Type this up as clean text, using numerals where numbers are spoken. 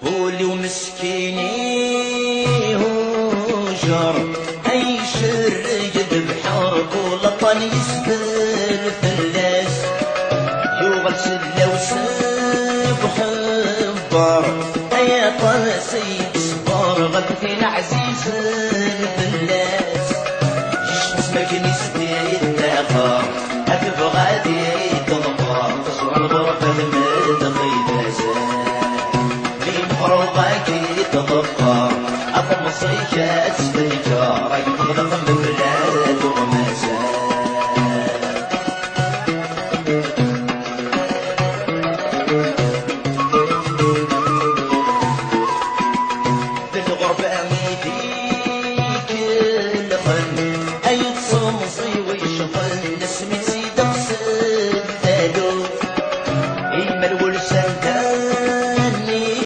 هولي ومسكيني هوجر اي شرج بحرب ولطن يسبل فلاس يوغل سلا وسب وحبر اي طاسي صبر غدفين عزيز الفلاس جسمك نسبي الدافر اكب غادي تضمر تصور الغرفة المدخيلة مفروضك تضفر أفهم صيحة استنكار يطلق من بلاد